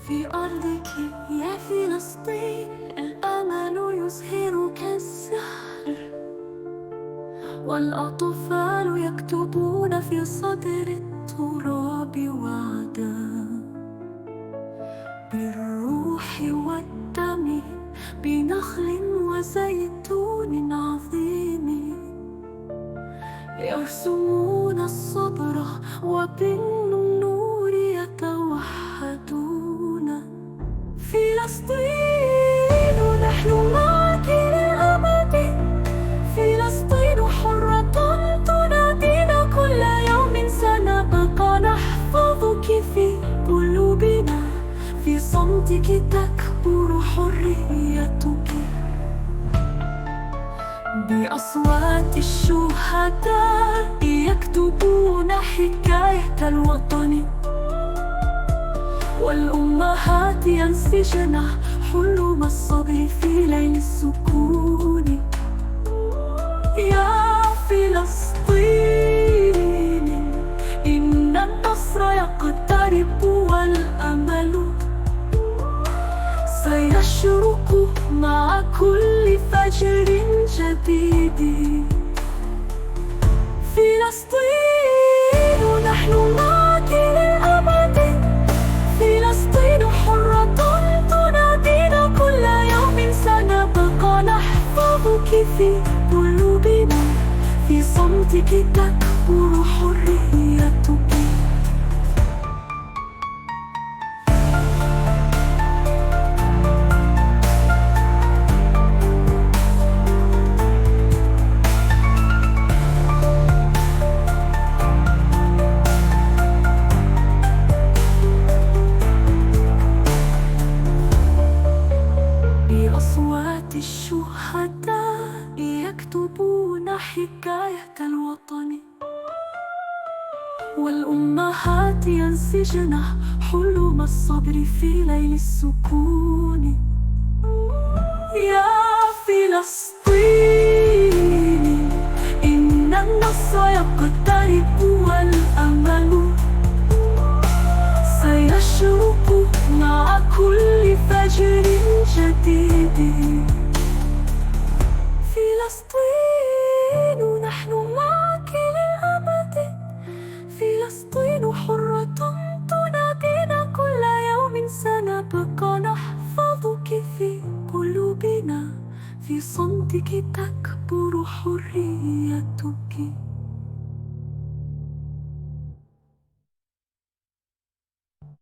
في أرضك يا فلسطين الأمل يزهر كالزهر، والأطفال يكتبون في صدر التراب وعدا بالروح والدم، بنخل وزيتون عظيم يرسمون الصبر وبالنور يتوحدون. فلسطين نحن معك للأبد، فلسطين حرة تنادينا كل يوم، سنبقى نحفظك في قلوبنا، في صمتك تكبر حريتك. بأصوات الشهداء يكتبون حكاية الوطن، والأمهات ينسجن حلم الصبر في ليل السكون. يا فلسطين إن النصر يقترب، والأمل سيشرق مع كل فجر جديد. فلسطين نحن معك للأبد، فلسطين حرة تنادينا كل يوم، سنبقى نحفظك في قلوبنا، في صمتك تكبر حريتك. بأصوات الشهداء يكتبون حكاية الوطن، والأمهات ينسجن حلم الصبر في ليل السكون. يا فلسطين إن النصر يقترب، والأمل سيشرق مع كل فجر جديد. فلسطين نحن معك للأبد، فلسطين حرة تنادينا كل يوم، سنبقى نحفظك في قلوبنا، في صمتك تكبر حريتك.